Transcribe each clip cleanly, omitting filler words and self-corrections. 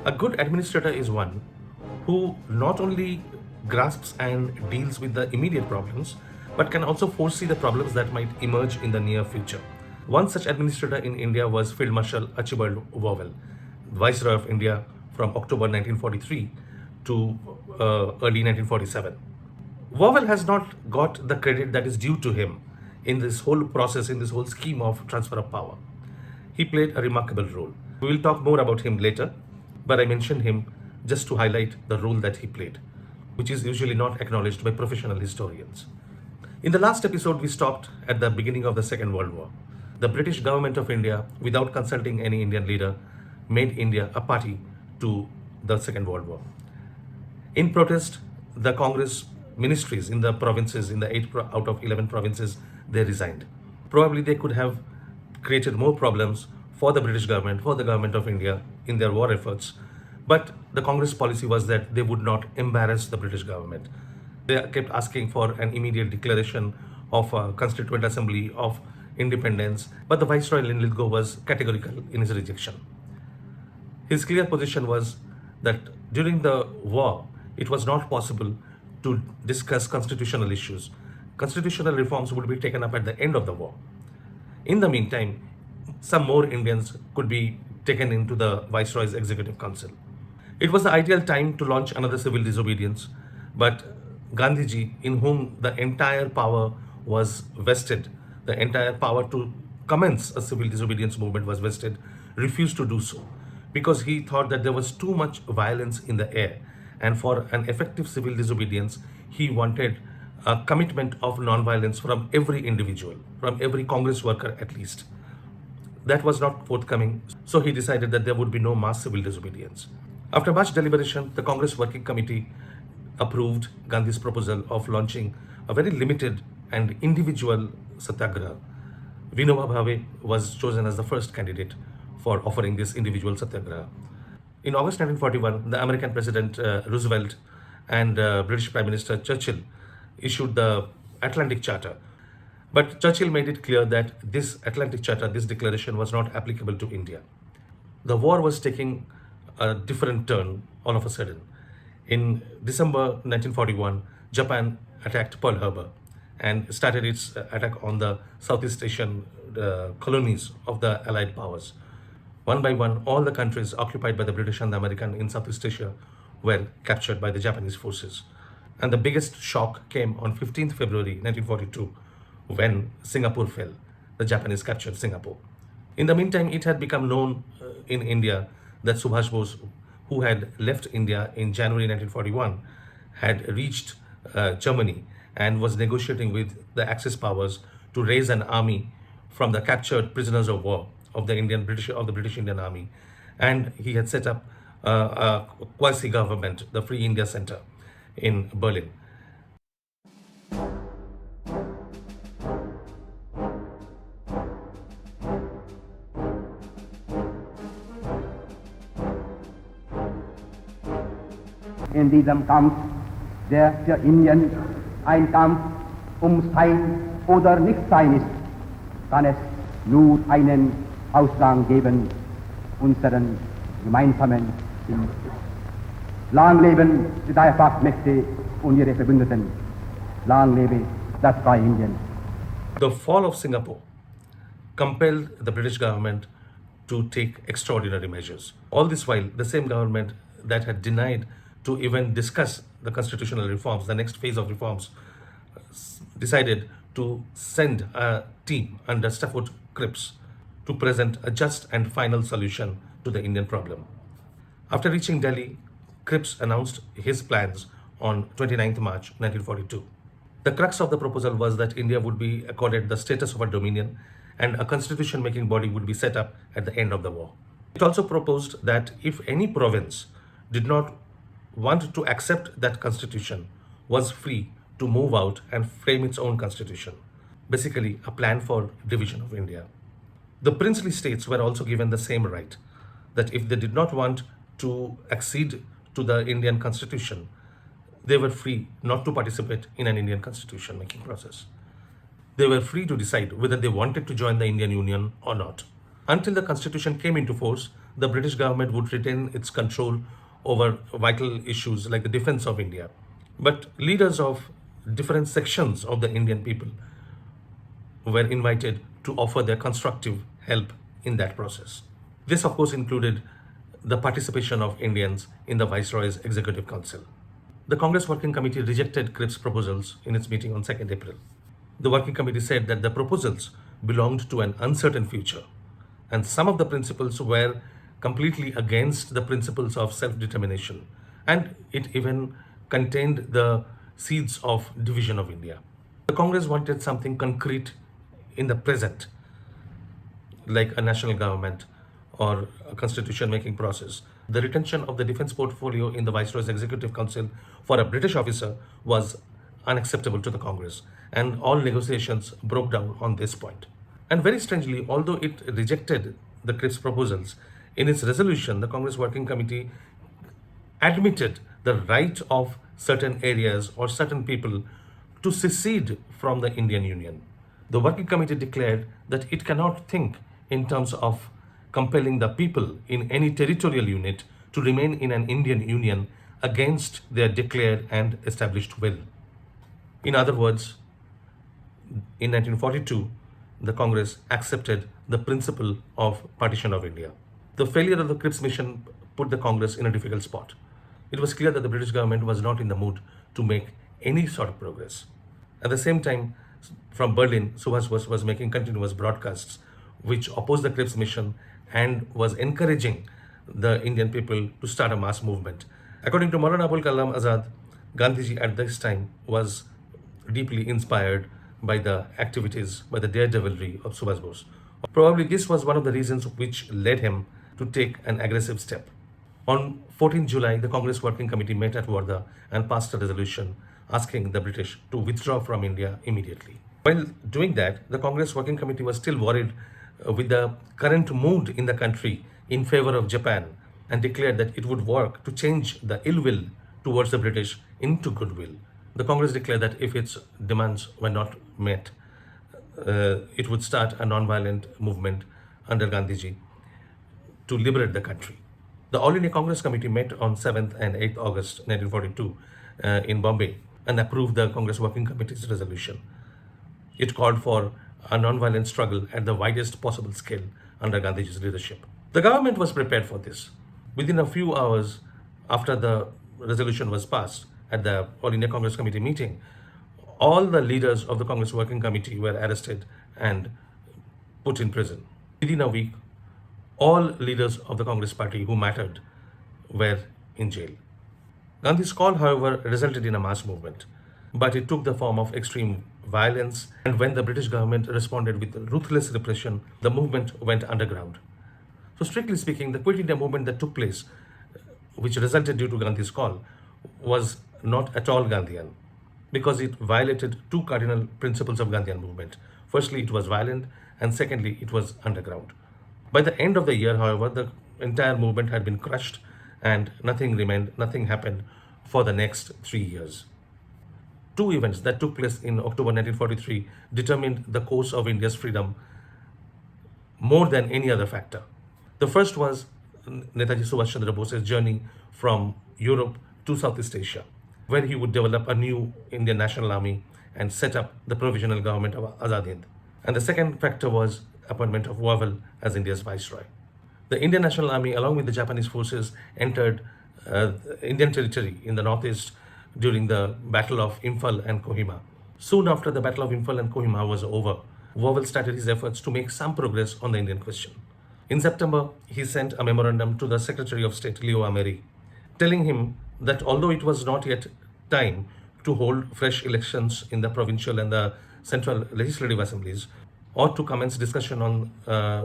A good administrator is one who not only grasps and deals with the immediate problems, but can also foresee the problems that might emerge in the near future. One such administrator in India was Field Marshal Archibald Wavell, Viceroy of India from October 1943 to early 1947. Wavell has not got the credit that is due to him in this whole process, in this whole scheme of transfer of power. He played a remarkable role. We will talk more about him later, but I mentioned him just to highlight the role that he played, which is usually not acknowledged by professional historians. In the last episode, we stopped at the beginning of the Second World War. The British government of India, without consulting any Indian leader, made India a party to the Second World War. In protest, the Congress ministries in the provinces, in the 8 out of 11 provinces, they resigned. Probably they could have created more problems for the British government, for the government of India in their war efforts. But the Congress policy was that they would not embarrass the British government. They kept asking for an immediate declaration of a constituent assembly of independence, but the Viceroy Linlithgow was categorical in his rejection. His clear position was that during the war, it was not possible to discuss constitutional issues. Constitutional reforms would be taken up at the end of the war. In the meantime, some more Indians could be taken into the Viceroy's Executive Council. It was the ideal time to launch another civil disobedience, but Gandhiji, in whom the entire power was vested, the entire power to commence a civil disobedience movement was vested, refused to do so because he thought that there was too much violence in the air. And for an effective civil disobedience, he wanted a commitment of non-violence from every individual, from every Congress worker at least. That was not forthcoming, so he decided that there would be no mass civil disobedience. After much deliberation, the Congress Working Committee approved Gandhi's proposal of launching a very limited and individual satyagraha. Vinoba Bhave was chosen as the first candidate for offering this individual satyagraha. In August 1941, the American President Roosevelt and British Prime Minister Churchill issued the Atlantic Charter. But Churchill made it clear that this Atlantic Charter, this declaration, was not applicable to India. The war was taking a different turn all of a sudden. In December 1941, Japan attacked Pearl Harbor and started its attack on the Southeast Asian colonies of the Allied powers. One by one, all the countries occupied by the British and the American in Southeast Asia were captured by the Japanese forces. And the biggest shock came on 15th February 1942 when Singapore fell. The Japanese captured Singapore. In the meantime, it had become known in India that Subhash Bose, who had left India in January 1941, had reached Germany and was negotiating with the Axis powers to raise an army from the captured prisoners of war of the British Indian Army, and he had set up a quasi-government, the Free India Center in Berlin. In diesem Kampf, der für Indien ein Kampf Sein oder Nichtsein ist, kann es nur einen Ausgang geben, unseren gemeinsamen Sinn. Lang leben die Dreifachmächte und ihre Verbündeten. Lang lebe das freie Indien. The fall of Singapore compelled the British government to take extraordinary measures. All this while, the same government that had denied to even discuss the constitutional reforms, the next phase of reforms, decided to send a team under Stafford Cripps to present a just and final solution to the Indian problem. After reaching Delhi, Cripps announced his plans on 29th March 1942. The crux of the proposal was that India would be accorded the status of a dominion and a constitution-making body would be set up at the end of the war. It also proposed that if any province did not want to accept that constitution, was free to move out and frame its own constitution. Basically, a plan for division of India. The princely states were also given the same right, that if they did not want to accede to the Indian constitution, they were free not to participate in an Indian constitution making process. They were free to decide whether they wanted to join the Indian Union or not. Until the constitution came into force, the British government would retain its control over vital issues like the defense of India. But leaders of different sections of the Indian people were invited to offer their constructive help in that process. This, of course, included the participation of Indians in the Viceroy's Executive Council. The Congress Working Committee rejected Cripp's proposals in its meeting on 2nd April. The Working Committee said that the proposals belonged to an uncertain future, and some of the principles were completely against the principles of self-determination, and it even contained the seeds of division of India. The Congress wanted something concrete in the present, like a national government or a constitution making process. The retention of the defense portfolio in the Viceroy's Executive Council for a British officer was unacceptable to the Congress, and all negotiations broke down on this point. And very strangely, although it rejected the Cripp's proposals, in its resolution, the Congress Working Committee admitted the right of certain areas or certain people to secede from the Indian Union. The Working Committee declared that it cannot think in terms of compelling the people in any territorial unit to remain in an Indian Union against their declared and established will. In other words, in 1942, the Congress accepted the principle of partition of India. The failure of the Cripp's mission put the Congress in a difficult spot. It was clear that the British government was not in the mood to make any sort of progress. At the same time, from Berlin, Subhas was making continuous broadcasts which opposed the Cripp's mission and was encouraging the Indian people to start a mass movement. According to Maulana Abul Kalam Azad, Gandhiji at this time was deeply inspired by the activities, by the daredevilry of Subhas Bose. Probably this was one of the reasons which led him to take an aggressive step. On 14 July, the Congress Working Committee met at Wardha and passed a resolution asking the British to withdraw from India immediately. While doing that, the Congress Working Committee was still worried with the current mood in the country in favor of Japan, and declared that it would work to change the ill will towards the British into goodwill. The Congress declared that if its demands were not met, it would start a non-violent movement under Gandhiji to liberate the country. The All India Congress Committee met on 7th and 8th August 1942 in Bombay and approved the Congress Working Committee's resolution. It called for a non-violent struggle at the widest possible scale under Gandhiji's leadership. The government was prepared for this. Within a few hours after the resolution was passed at the All India Congress Committee meeting, all the leaders of the Congress Working Committee were arrested and put in prison. Within a week, all leaders of the Congress party who mattered were in jail. Gandhi's call, however, resulted in a mass movement, but it took the form of extreme violence, and when the British government responded with ruthless repression, the movement went underground. So strictly speaking, the Quit India movement that took place, which resulted due to Gandhi's call, was not at all Gandhian, because it violated two cardinal principles of Gandhian movement. Firstly, it was violent, and secondly, it was underground. By the end of the year, however, the entire movement had been crushed and nothing remained, nothing happened for the next 3 years. Two events that took place in October 1943 determined the course of India's freedom more than any other factor. The first was Netaji Subhash Chandra Bose's journey from Europe to Southeast Asia, where he would develop a new Indian National Army and set up the provisional government of Azad Hind. And the second factor was appointment of Wavell as India's viceroy. The Indian National Army, along with the Japanese forces, entered Indian territory in the northeast during the Battle of Imphal and Kohima. Soon after the Battle of Imphal and Kohima was over, Wavell started his efforts to make some progress on the Indian question. In September, he sent a memorandum to the Secretary of State, Leo Amery, telling him that although it was not yet time to hold fresh elections in the provincial and the central legislative assemblies, or to commence discussion on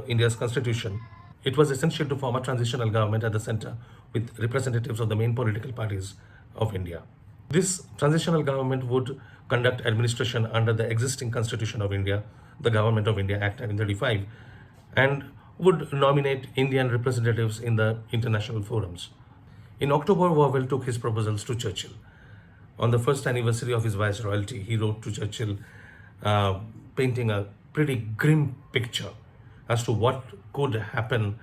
India's constitution, it was essential to form a transitional government at the center with representatives of the main political parties of India. This transitional government would conduct administration under the existing Constitution of India, the Government of India Act 1935, and would nominate Indian representatives in the international forums. In October, Wavell took his proposals to Churchill. On the first anniversary of his viceroyalty, he wrote to Churchill, painting a pretty grim picture as to what could happen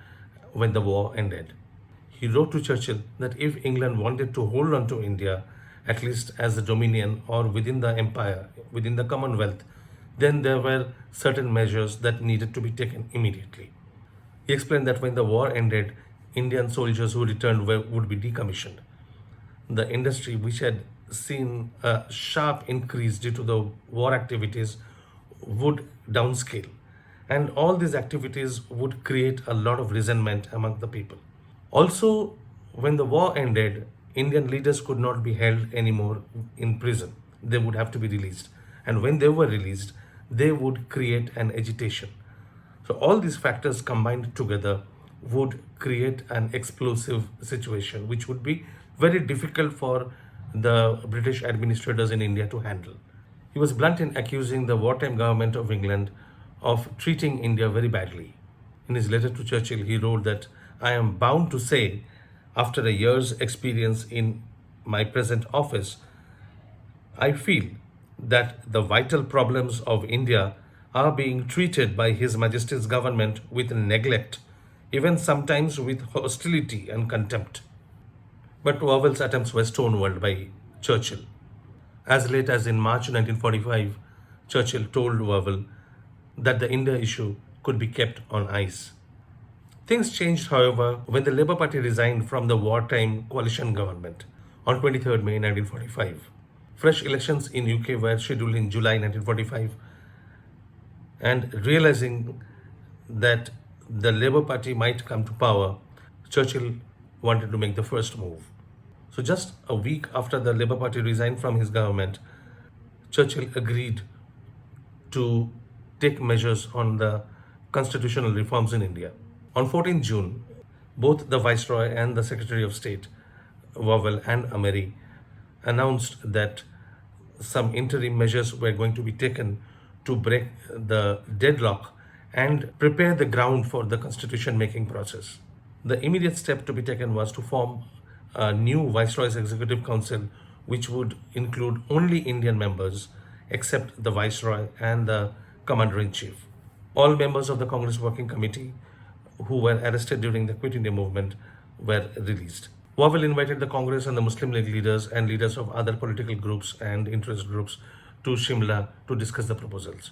when the war ended. He wrote to Churchill that if England wanted to hold on to India, at least as a dominion or within the empire, within the Commonwealth, then there were certain measures that needed to be taken immediately. He explained that when the war ended, Indian soldiers who returned would be decommissioned. The industry, which had seen a sharp increase due to the war activities, would downscale. And all these activities would create a lot of resentment among the people. Also, when the war ended, Indian leaders could not be held anymore in prison. They would have to be released. And when they were released, they would create an agitation. So, all these factors combined together would create an explosive situation, which would be very difficult for the British administrators in India to handle. He was blunt in accusing the wartime government of England of treating India very badly. In his letter to Churchill, he wrote that I am bound to say, after a year's experience in my present office, I feel that the vital problems of India are being treated by His Majesty's government with neglect, even sometimes with hostility and contempt. But Wavell's attempts were stonewalled by Churchill. As late as in March 1945, Churchill told Wavell that the India issue could be kept on ice. Things changed, however, when the Labour Party resigned from the wartime coalition government on 23rd May 1945. Fresh elections in UK were scheduled in July 1945, and realizing that the Labour Party might come to power, Churchill wanted to make the first move. So just a week after the Labour Party resigned from his government, Churchill agreed to take measures on the constitutional reforms in India. On 14 June, both the Viceroy and the Secretary of State, Wavell and Ameri, announced that some interim measures were going to be taken to break the deadlock and prepare the ground for the constitution making process. The immediate step to be taken was to form a new Viceroy's Executive Council, which would include only Indian members except the Viceroy and the Commander-in-Chief. All members of the Congress Working Committee who were arrested during the Quit India movement were released. Wavell invited the Congress and the Muslim League leaders and leaders of other political groups and interest groups to Shimla to discuss the proposals.